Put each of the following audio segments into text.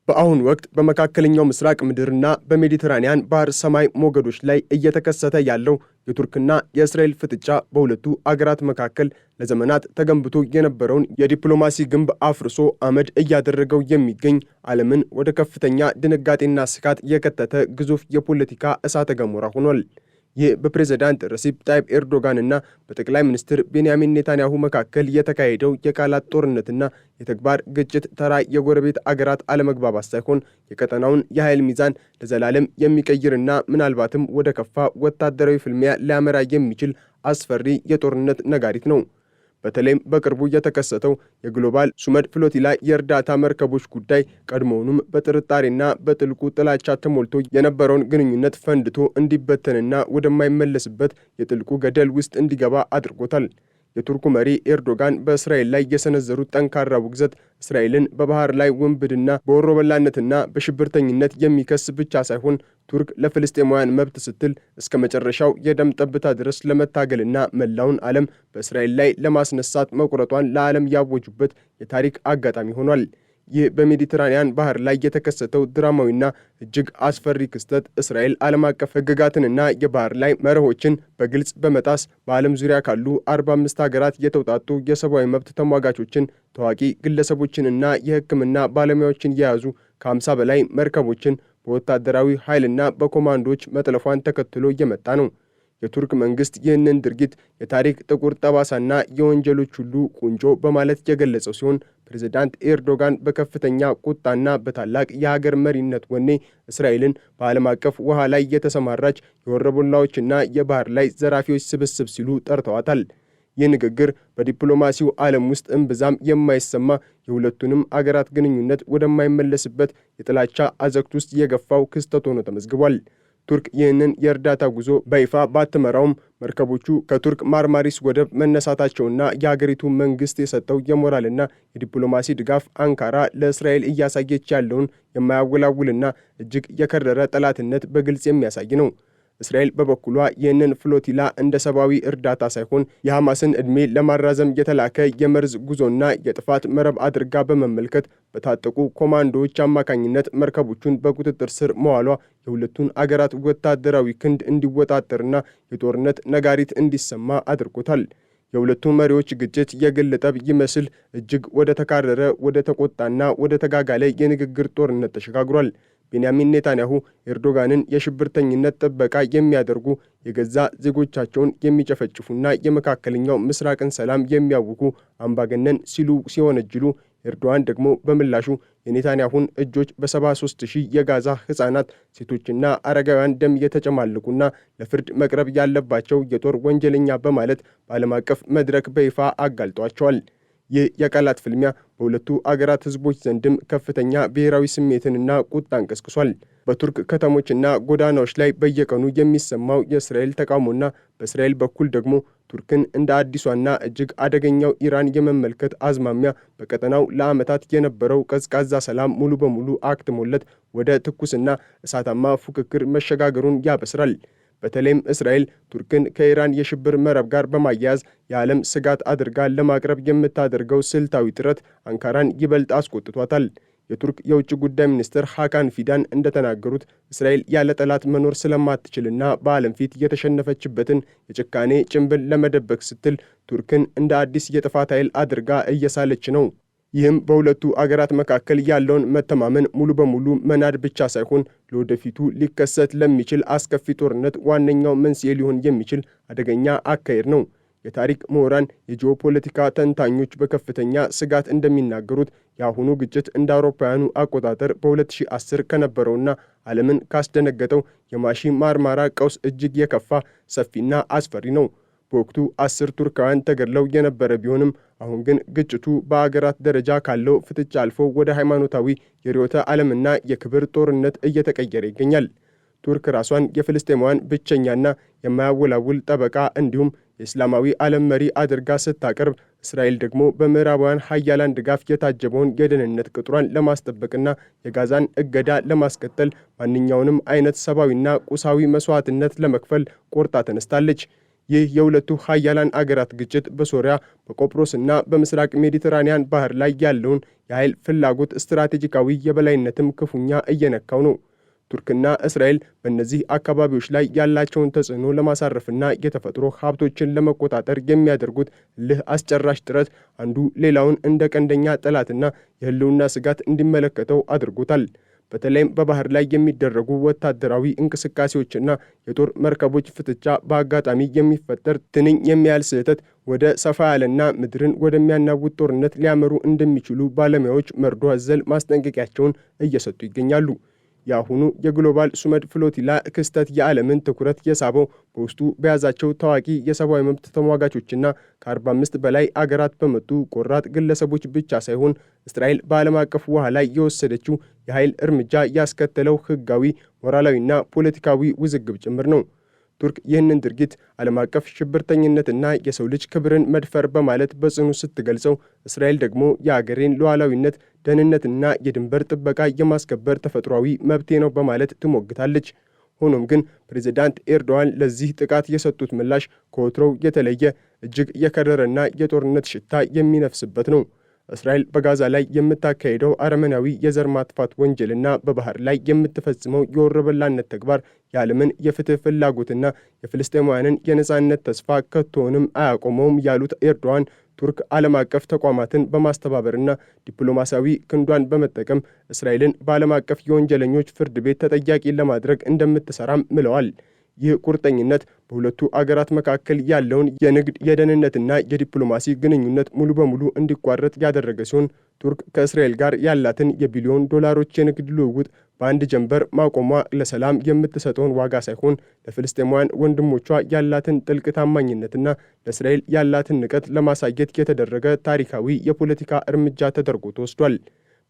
በአሁኑ ወቅት በመካከለኛው ምስራቅ ምድርና በሜዲትራኒያን ባህር ሰማይ ሞገዶች ላይ እየተከሰተ ያለው የቱርክና የእስራኤል ፍጥጫ በሁለቱ አገራት መካከል ለዘመናት ተገንብቶ የነበረውን የዲፕሎማሲ ግንብ አፍርሶ አመድ እያደረገው የሚገኝ ዓለምን ወደ ከፍተኛ ድንጋጤና ስጋት የከተተ ግዙፍ የፖለቲካ እሳተ ገሞራ ሆኗል። ይህ በፕሬዝዳንት ረሲፕ ጣይብ ኤርዶጋንና በጠቅላይ ሚኒስትር ቤንያሚን ኔታንያሁ መካከል የተካሄደው የቃላት ጦርነትና የተግባር ግጭት ተራ የጎረቤት አገራት አለመግባባት ሳይሆን የቀጠናውን የኃይል ሚዛን ለዘላለም የሚቀይርና ምናልባትም ወደ ከፋ ወታደራዊ ፍልሚያ ሊያመራ የሚችል አስፈሪ የጦርነት ነጋሪት ነው። በተለይም በቅርቡ የተከሰተው የግሎባል ሱመድ ፍሎቲላ የእርዳታ መርከቦች ጉዳይ ቀድሞውኑም በጥርጣሬና በጥልቁ ጥላቻ ተሞልቶ የነበረውን ግንኙነት ፈንድቶ እንዲበተንና ወደማይመለስበት የጥልቁ ገደል ውስጥ እንዲገባ አድርጎታል። የቱርኩ መሪ ኤርዶጋን በእስራኤል ላይ የሰነዘሩት ጠንካራ ውግዘት እስራኤልን በባህር ላይ ውንብድና በወሮበላነትና በሽብርተኝነት የሚከስ ብቻ ሳይሆን ቱርክ ለፍልስጤማውያን መብት ስትል እስከ መጨረሻው የደም ጠብታ ድረስ ለመታገልና መላውን ዓለም በእስራኤል ላይ ለማስነሳት መቁረጧን ለዓለም ያወጁበት የታሪክ አጋጣሚ ሆኗል። ይህ በሜዲትራኒያን ባህር ላይ የተከሰተው ድራማዊና እጅግ አስፈሪ ክስተት እስራኤል ዓለም አቀፍ ሕግጋትንና የባህር ላይ መርሆችን በግልጽ በመጣስ በዓለም ዙሪያ ካሉ 45 ሀገራት የተውጣጡ የሰብአዊ መብት ተሟጋቾችን፣ ታዋቂ ግለሰቦችንና የሕክምና ባለሙያዎችን የያዙ ከ50 በላይ መርከቦችን በወታደራዊ ኃይልና በኮማንዶዎች መጥለፏን ተከትሎ እየመጣ ነው። የቱርክ መንግስት ይህንን ድርጊት የታሪክ ጥቁር ጠባሳና የወንጀሎች ሁሉ ቁንጮ በማለት የገለጸው ሲሆን ፕሬዝዳንት ኤርዶጋን በከፍተኛ ቁጣና በታላቅ የሀገር መሪነት ወኔ እስራኤልን በዓለም አቀፍ ውሃ ላይ የተሰማራች የወረበላዎችና የባህር ላይ ዘራፊዎች ስብስብ ሲሉ ጠርተዋታል። ይህ ንግግር በዲፕሎማሲው ዓለም ውስጥ እምብዛም የማይሰማ የሁለቱንም አገራት ግንኙነት ወደማይመለስበት የጥላቻ አዘቅት ውስጥ የገፋው ክስተት ሆኖ ተመዝግቧል። ቱርክ ይህንን የእርዳታ ጉዞ በይፋ ባትመራውም መርከቦቹ ከቱርክ ማርማሪስ ወደብ መነሳታቸውና የሀገሪቱ መንግስት የሰጠው የሞራልና የዲፕሎማሲ ድጋፍ አንካራ ለእስራኤል እያሳየች ያለውን የማያወላውልና እጅግ የከረረ ጠላትነት በግልጽ የሚያሳይ ነው። እስራኤል በበኩሏ ይህንን ፍሎቲላ እንደ ሰብአዊ እርዳታ ሳይሆን የሐማስን ዕድሜ ለማራዘም የተላከ የመርዝ ጉዞና የጥፋት መረብ አድርጋ በመመልከት በታጠቁ ኮማንዶዎች አማካኝነት መርከቦቹን በቁጥጥር ስር መዋሏ የሁለቱን አገራት ወታደራዊ ክንድ እንዲወጣጠርና የጦርነት ነጋሪት እንዲሰማ አድርጎታል። የሁለቱ መሪዎች ግጭት የግል ጠብ ይመስል እጅግ ወደ ተካረረ፣ ወደ ተቆጣና ወደ ተጋጋለ የንግግር ጦርነት ተሸጋግሯል። ቤንያሚን ኔታንያሁ ኤርዶጋንን የሽብርተኝነት ጥበቃ የሚያደርጉ የገዛ ዜጎቻቸውን የሚጨፈጭፉና የመካከለኛው ምስራቅን ሰላም የሚያውኩ አምባገነን ሲሉ ሲወነጅሉ፣ ኤርዶዋን ደግሞ በምላሹ የኔታንያሁን እጆች በ73,000 የጋዛ ሕፃናት፣ ሴቶችና አረጋውያን ደም የተጨማለቁና ለፍርድ መቅረብ ያለባቸው የጦር ወንጀለኛ በማለት በዓለም አቀፍ መድረክ በይፋ አጋልጧቸዋል። ይህ የቃላት ፍልሚያ በሁለቱ አገራት ሕዝቦች ዘንድም ከፍተኛ ብሔራዊ ስሜትንና ቁጣን ቀስቅሷል። በቱርክ ከተሞችና ጎዳናዎች ላይ በየቀኑ የሚሰማው የእስራኤል ተቃውሞና በእስራኤል በኩል ደግሞ ቱርክን እንደ አዲሷና እጅግ አደገኛው ኢራን የመመልከት አዝማሚያ በቀጠናው ለዓመታት የነበረው ቀዝቃዛ ሰላም ሙሉ በሙሉ አክትሞለት ወደ ትኩስና እሳታማ ፉክክር መሸጋገሩን ያበስራል። በተለይም እስራኤል ቱርክን ከኢራን የሽብር መረብ ጋር በማያያዝ የዓለም ስጋት አድርጋ ለማቅረብ የምታደርገው ስልታዊ ጥረት አንካራን ይበልጥ አስቆጥቷታል። የቱርክ የውጭ ጉዳይ ሚኒስትር ሃካን ፊዳን እንደተናገሩት እስራኤል ያለ ጠላት መኖር ስለማትችልና በዓለም ፊት የተሸነፈችበትን የጭካኔ ጭንብል ለመደበቅ ስትል ቱርክን እንደ አዲስ የጥፋት ኃይል አድርጋ እየሳለች ነው። ይህም በሁለቱ አገራት መካከል ያለውን መተማመን ሙሉ በሙሉ መናድ ብቻ ሳይሆን ለወደፊቱ ሊከሰት ለሚችል አስከፊ ጦርነት ዋነኛው መንስኤ ሊሆን የሚችል አደገኛ አካሄድ ነው። የታሪክ ምሁራን፣ የጂኦፖለቲካ ተንታኞች በከፍተኛ ስጋት እንደሚናገሩት የአሁኑ ግጭት እንደ አውሮፓውያኑ አቆጣጠር በ2010 ከነበረውና ዓለምን ካስደነገጠው የማሺ ማርማራ ቀውስ እጅግ የከፋ ሰፊና አስፈሪ ነው። በወቅቱ 10 ቱርካውያን ተገድለው የነበረ ቢሆንም አሁን ግን ግጭቱ በአገራት ደረጃ ካለው ፍጥጫ አልፎ ወደ ሃይማኖታዊ የርዕዮተ ዓለምና የክብር ጦርነት እየተቀየረ ይገኛል። ቱርክ ራሷን የፍልስጤማውያን ብቸኛና የማያወላውል ጠበቃ እንዲሁም የእስላማዊ ዓለም መሪ አድርጋ ስታቀርብ፣ እስራኤል ደግሞ በምዕራባውያን ሀያላን ድጋፍ የታጀበውን የደህንነት ቅጥሯን ለማስጠበቅና የጋዛን እገዳ ለማስቀጠል ማንኛውንም አይነት ሰብአዊና ቁሳዊ መስዋዕትነት ለመክፈል ቆርጣ ተነስታለች። ይህ የሁለቱ ሀያላን አገራት ግጭት በሶሪያ በቆጵሮስና በምስራቅ ሜዲትራኒያን ባህር ላይ ያለውን የኃይል ፍላጎት ስትራቴጂካዊ የበላይነትም ክፉኛ እየነካው ነው። ቱርክና እስራኤል በእነዚህ አካባቢዎች ላይ ያላቸውን ተጽዕኖ ለማሳረፍና የተፈጥሮ ሀብቶችን ለመቆጣጠር የሚያደርጉት እልህ አስጨራሽ ጥረት አንዱ ሌላውን እንደ ቀንደኛ ጠላትና የህልውና ስጋት እንዲመለከተው አድርጎታል። በተለይም በባህር ላይ የሚደረጉ ወታደራዊ እንቅስቃሴዎችና የጦር መርከቦች ፍጥጫ በአጋጣሚ የሚፈጠር ትንኝ የሚያህል ስህተት ወደ ሰፋ ያለና ምድርን ወደሚያናውጥ ጦርነት ሊያመሩ እንደሚችሉ ባለሙያዎች መርዶ አዘል ማስጠንቀቂያቸውን እየሰጡ ይገኛሉ። የአሁኑ የግሎባል ሱመድ ፍሎቲላ ክስተት የዓለምን ትኩረት የሳበው በውስጡ በያዛቸው ታዋቂ የሰብአዊ መብት ተሟጋቾችና ከ45 በላይ አገራት በመጡ ቆራጥ ግለሰቦች ብቻ ሳይሆን እስራኤል በዓለም አቀፍ ውሃ ላይ የወሰደችው የኃይል እርምጃ ያስከተለው ሕጋዊ፣ ሞራላዊና ፖለቲካዊ ውዝግብ ጭምር ነው። ቱርክ ይህንን ድርጊት ዓለም አቀፍ ሽብርተኝነትና የሰው ልጅ ክብርን መድፈር በማለት በጽኑ ስትገልጸው፣ እስራኤል ደግሞ የአገሬን ሉዓላዊነት፣ ደህንነትና የድንበር ጥበቃ የማስከበር ተፈጥሯዊ መብቴ ነው በማለት ትሞግታለች። ሆኖም ግን ፕሬዝዳንት ኤርዶዋን ለዚህ ጥቃት የሰጡት ምላሽ ከወትሮው የተለየ እጅግ የከረረና የጦርነት ሽታ የሚነፍስበት ነው። እስራኤል በጋዛ ላይ የምታካሄደው አረመናዊ የዘር ማጥፋት ወንጀልና በባህር ላይ የምትፈጽመው የወረበላነት ተግባር የዓለምን የፍትህ ፍላጎትና የፍልስጤማውያንን የነጻነት ተስፋ ከቶውንም አያቆመውም ያሉት ኤርዶዋን ቱርክ ዓለም አቀፍ ተቋማትን በማስተባበርና ዲፕሎማሲያዊ ክንዷን በመጠቀም እስራኤልን በዓለም አቀፍ የወንጀለኞች ፍርድ ቤት ተጠያቂ ለማድረግ እንደምትሰራም ምለዋል። ይህ ቁርጠኝነት በሁለቱ አገራት መካከል ያለውን የንግድ የደህንነትና የዲፕሎማሲ ግንኙነት ሙሉ በሙሉ እንዲቋረጥ ያደረገ ሲሆን ቱርክ ከእስራኤል ጋር ያላትን የቢሊዮን ዶላሮች የንግድ ልውውጥ በአንድ ጀንበር ማቆሟ ለሰላም የምትሰጠውን ዋጋ ሳይሆን ለፍልስጤማውያን ወንድሞቿ ያላትን ጥልቅ ታማኝነትና ለእስራኤል ያላትን ንቀት ለማሳየት የተደረገ ታሪካዊ የፖለቲካ እርምጃ ተደርጎ ተወስዷል።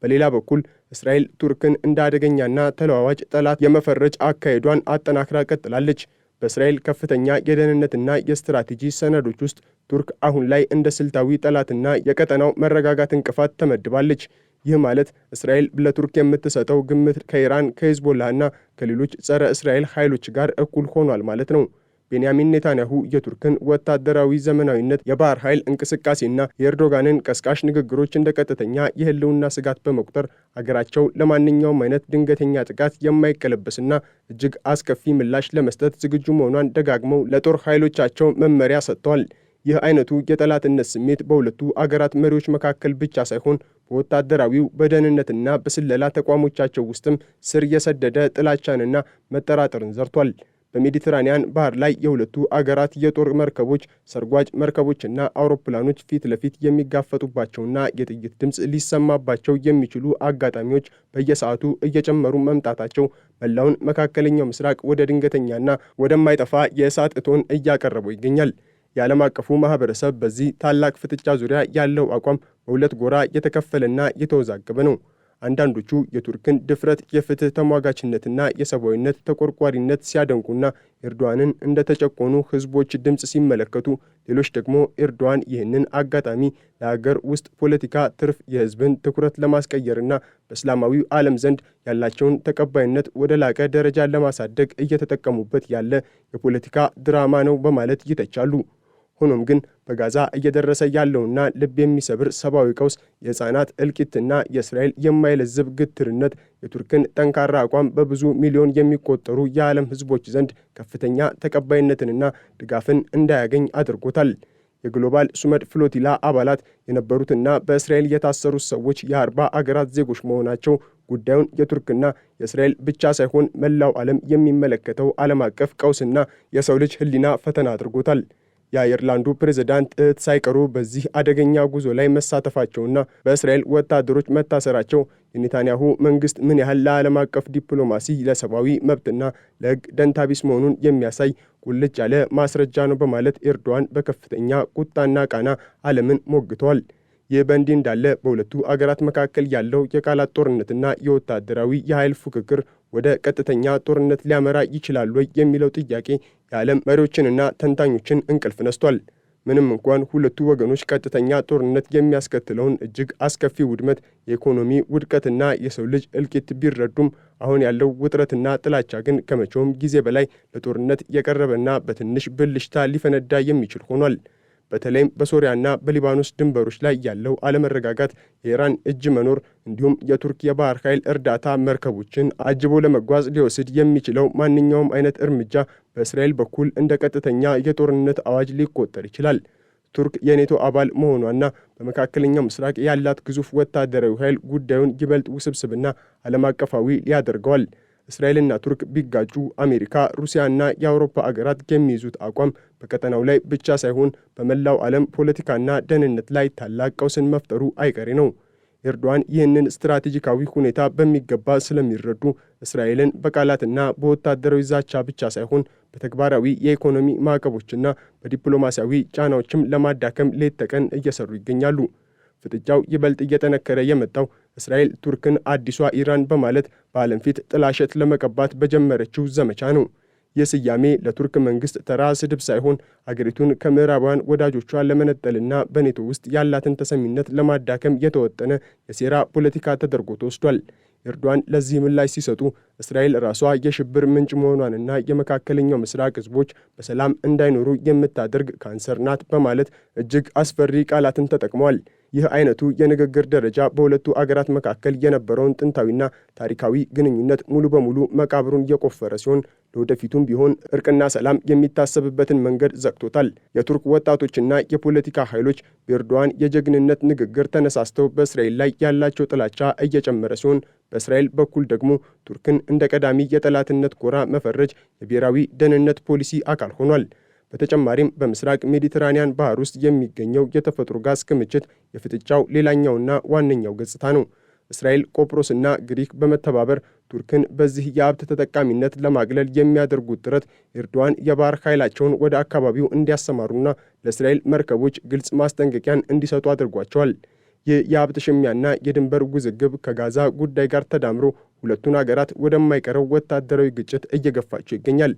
በሌላ በኩል እስራኤል ቱርክን እንደ አደገኛና ተለዋዋጭ ጠላት የመፈረጅ አካሄዷን አጠናክራ ቀጥላለች። በእስራኤል ከፍተኛ የደህንነትና የስትራቴጂ ሰነዶች ውስጥ ቱርክ አሁን ላይ እንደ ስልታዊ ጠላትና የቀጠናው መረጋጋት እንቅፋት ተመድባለች። ይህ ማለት እስራኤል ለቱርክ የምትሰጠው ግምት ከኢራን፣ ከሂዝቦላና ከሌሎች ጸረ እስራኤል ኃይሎች ጋር እኩል ሆኗል ማለት ነው። ቤንያሚን ኔታንያሁ የቱርክን ወታደራዊ ዘመናዊነት፣ የባህር ኃይል እንቅስቃሴና የኤርዶጋንን ቀስቃሽ ንግግሮች እንደ ቀጥተኛ የህልውና ስጋት በመቁጠር አገራቸው ለማንኛውም አይነት ድንገተኛ ጥቃት የማይቀለበስና እጅግ አስከፊ ምላሽ ለመስጠት ዝግጁ መሆኗን ደጋግመው ለጦር ኃይሎቻቸው መመሪያ ሰጥተዋል። ይህ አይነቱ የጠላትነት ስሜት በሁለቱ አገራት መሪዎች መካከል ብቻ ሳይሆን በወታደራዊው በደህንነትና በስለላ ተቋሞቻቸው ውስጥም ስር የሰደደ ጥላቻንና መጠራጠርን ዘርቷል። በሜዲትራኒያን ባህር ላይ የሁለቱ አገራት የጦር መርከቦች፣ ሰርጓጅ መርከቦችና አውሮፕላኖች ፊት ለፊት የሚጋፈጡባቸውና የጥይት ድምፅ ሊሰማባቸው የሚችሉ አጋጣሚዎች በየሰዓቱ እየጨመሩ መምጣታቸው መላውን መካከለኛው ምስራቅ ወደ ድንገተኛና ወደማይጠፋ የእሳት እቶን እያቀረበው ይገኛል። የዓለም አቀፉ ማህበረሰብ በዚህ ታላቅ ፍጥጫ ዙሪያ ያለው አቋም በሁለት ጎራ የተከፈለና የተወዛገበ ነው። አንዳንዶቹ የቱርክን ድፍረት፣ የፍትህ ተሟጋችነትና የሰብአዊነት ተቆርቋሪነት ሲያደንቁና ኤርዶዋንን እንደ ተጨቆኑ ህዝቦች ድምፅ ሲመለከቱ፣ ሌሎች ደግሞ ኤርዶዋን ይህንን አጋጣሚ ለሀገር ውስጥ ፖለቲካ ትርፍ የህዝብን ትኩረት ለማስቀየርና በእስላማዊው ዓለም ዘንድ ያላቸውን ተቀባይነት ወደ ላቀ ደረጃ ለማሳደግ እየተጠቀሙበት ያለ የፖለቲካ ድራማ ነው በማለት ይተቻሉ። ሆኖም ግን በጋዛ እየደረሰ ያለውና ልብ የሚሰብር ሰብአዊ ቀውስ፣ የህፃናት እልቂትና የእስራኤል የማይለዝብ ግትርነት የቱርክን ጠንካራ አቋም በብዙ ሚሊዮን የሚቆጠሩ የዓለም ህዝቦች ዘንድ ከፍተኛ ተቀባይነትንና ድጋፍን እንዳያገኝ አድርጎታል። የግሎባል ሱመድ ፍሎቲላ አባላት የነበሩትና በእስራኤል የታሰሩት ሰዎች የ40 አገራት ዜጎች መሆናቸው ጉዳዩን የቱርክና የእስራኤል ብቻ ሳይሆን መላው ዓለም የሚመለከተው ዓለም አቀፍ ቀውስና የሰው ልጅ ህሊና ፈተና አድርጎታል። የአየርላንዱ ፕሬዝዳንት እህት ሳይቀሩ በዚህ አደገኛ ጉዞ ላይ መሳተፋቸውና በእስራኤል ወታደሮች መታሰራቸው የኔታንያሁ መንግስት ምን ያህል ለዓለም አቀፍ ዲፕሎማሲ፣ ለሰብአዊ መብትና ለህግ ደንታቢስ መሆኑን የሚያሳይ ቁልጭ ያለ ማስረጃ ነው በማለት ኤርዶዋን በከፍተኛ ቁጣና ቃና ዓለምን ሞግተዋል። ይህ በእንዲህ እንዳለ በሁለቱ አገራት መካከል ያለው የቃላት ጦርነትና የወታደራዊ የኃይል ፉክክር ወደ ቀጥተኛ ጦርነት ሊያመራ ይችላል ወይ የሚለው ጥያቄ የዓለም መሪዎችንና ተንታኞችን እንቅልፍ ነስቷል። ምንም እንኳን ሁለቱ ወገኖች ቀጥተኛ ጦርነት የሚያስከትለውን እጅግ አስከፊ ውድመት፣ የኢኮኖሚ ውድቀትና የሰው ልጅ እልቂት ቢረዱም አሁን ያለው ውጥረትና ጥላቻ ግን ከመቼውም ጊዜ በላይ ለጦርነት የቀረበና በትንሽ ብልሽታ ሊፈነዳ የሚችል ሆኗል። በተለይም በሶሪያና በሊባኖስ ድንበሮች ላይ ያለው አለመረጋጋት፣ የኢራን እጅ መኖር እንዲሁም የቱርክ የባህር ኃይል እርዳታ መርከቦችን አጅቦ ለመጓዝ ሊወስድ የሚችለው ማንኛውም አይነት እርምጃ በእስራኤል በኩል እንደ ቀጥተኛ የጦርነት አዋጅ ሊቆጠር ይችላል። ቱርክ የኔቶ አባል መሆኗና በመካከለኛው ምስራቅ ያላት ግዙፍ ወታደራዊ ኃይል ጉዳዩን ይበልጥ ውስብስብና ዓለም አቀፋዊ ያደርገዋል። እስራኤልና ቱርክ ቢጋጩ አሜሪካ፣ ሩሲያና የአውሮፓ አገራት የሚይዙት አቋም በቀጠናው ላይ ብቻ ሳይሆን በመላው ዓለም ፖለቲካና ደህንነት ላይ ታላቅ ቀውስን መፍጠሩ አይቀሬ ነው። ኤርዶዋን ይህንን ስትራቴጂካዊ ሁኔታ በሚገባ ስለሚረዱ እስራኤልን በቃላትና በወታደራዊ ዛቻ ብቻ ሳይሆን በተግባራዊ የኢኮኖሚ ማዕቀቦችና በዲፕሎማሲያዊ ጫናዎችም ለማዳከም ሌት ተቀን እየሰሩ ይገኛሉ። ፍጥጫው ይበልጥ እየጠነከረ የመጣው እስራኤል ቱርክን አዲሷ ኢራን በማለት በዓለም ፊት ጥላሸት ለመቀባት በጀመረችው ዘመቻ ነው። ይህ ስያሜ ለቱርክ መንግስት ተራ ስድብ ሳይሆን አገሪቱን ከምዕራባውያን ወዳጆቿ ለመነጠልና በኔቶ ውስጥ ያላትን ተሰሚነት ለማዳከም የተወጠነ የሴራ ፖለቲካ ተደርጎ ተወስዷል። ኤርዶዋን ለዚህ ምላሽ ሲሰጡ እስራኤል ራሷ የሽብር ምንጭ መሆኗንና የመካከለኛው ምስራቅ ሕዝቦች በሰላም እንዳይኖሩ የምታደርግ ካንሰር ናት በማለት እጅግ አስፈሪ ቃላትን ተጠቅመዋል። ይህ አይነቱ የንግግር ደረጃ በሁለቱ አገራት መካከል የነበረውን ጥንታዊና ታሪካዊ ግንኙነት ሙሉ በሙሉ መቃብሩን የቆፈረ ሲሆን ለወደፊቱም ቢሆን እርቅና ሰላም የሚታሰብበትን መንገድ ዘግቶታል። የቱርክ ወጣቶችና የፖለቲካ ኃይሎች በኤርዶዋን የጀግንነት ንግግር ተነሳስተው በእስራኤል ላይ ያላቸው ጥላቻ እየጨመረ ሲሆን፣ በእስራኤል በኩል ደግሞ ቱርክን እንደ ቀዳሚ የጠላትነት ጎራ መፈረጅ የብሔራዊ ደህንነት ፖሊሲ አካል ሆኗል። በተጨማሪም በምስራቅ ሜዲትራኒያን ባህር ውስጥ የሚገኘው የተፈጥሮ ጋዝ ክምችት የፍጥጫው ሌላኛውና ዋነኛው ገጽታ ነው። እስራኤል፣ ቆጵሮስና ግሪክ በመተባበር ቱርክን በዚህ የሀብት ተጠቃሚነት ለማግለል የሚያደርጉት ጥረት ኤርዶዋን የባህር ኃይላቸውን ወደ አካባቢው እንዲያሰማሩና ለእስራኤል መርከቦች ግልጽ ማስጠንቀቂያን እንዲሰጡ አድርጓቸዋል። ይህ የሀብት ሽሚያና የድንበር ውዝግብ ከጋዛ ጉዳይ ጋር ተዳምሮ ሁለቱን አገራት ወደማይቀረው ወታደራዊ ግጭት እየገፋቸው ይገኛል።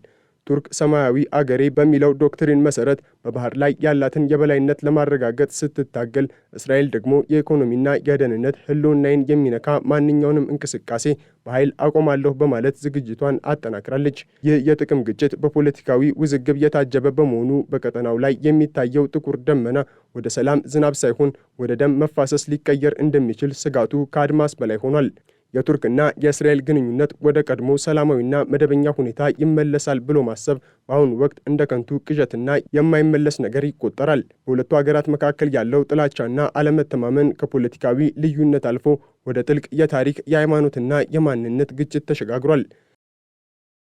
ቱርክ ሰማያዊ አገሬ በሚለው ዶክትሪን መሰረት በባህር ላይ ያላትን የበላይነት ለማረጋገጥ ስትታገል፣ እስራኤል ደግሞ የኢኮኖሚና የደህንነት ሕልውናዬን የሚነካ ማንኛውንም እንቅስቃሴ በኃይል አቆማለሁ በማለት ዝግጅቷን አጠናክራለች። ይህ የጥቅም ግጭት በፖለቲካዊ ውዝግብ የታጀበ በመሆኑ በቀጠናው ላይ የሚታየው ጥቁር ደመና ወደ ሰላም ዝናብ ሳይሆን ወደ ደም መፋሰስ ሊቀየር እንደሚችል ስጋቱ ከአድማስ በላይ ሆኗል። የቱርክና የእስራኤል ግንኙነት ወደ ቀድሞ ሰላማዊና መደበኛ ሁኔታ ይመለሳል ብሎ ማሰብ በአሁኑ ወቅት እንደ ከንቱ ቅዠትና የማይመለስ ነገር ይቆጠራል። በሁለቱ ሀገራት መካከል ያለው ጥላቻና አለመተማመን ከፖለቲካዊ ልዩነት አልፎ ወደ ጥልቅ የታሪክ የሃይማኖትና የማንነት ግጭት ተሸጋግሯል።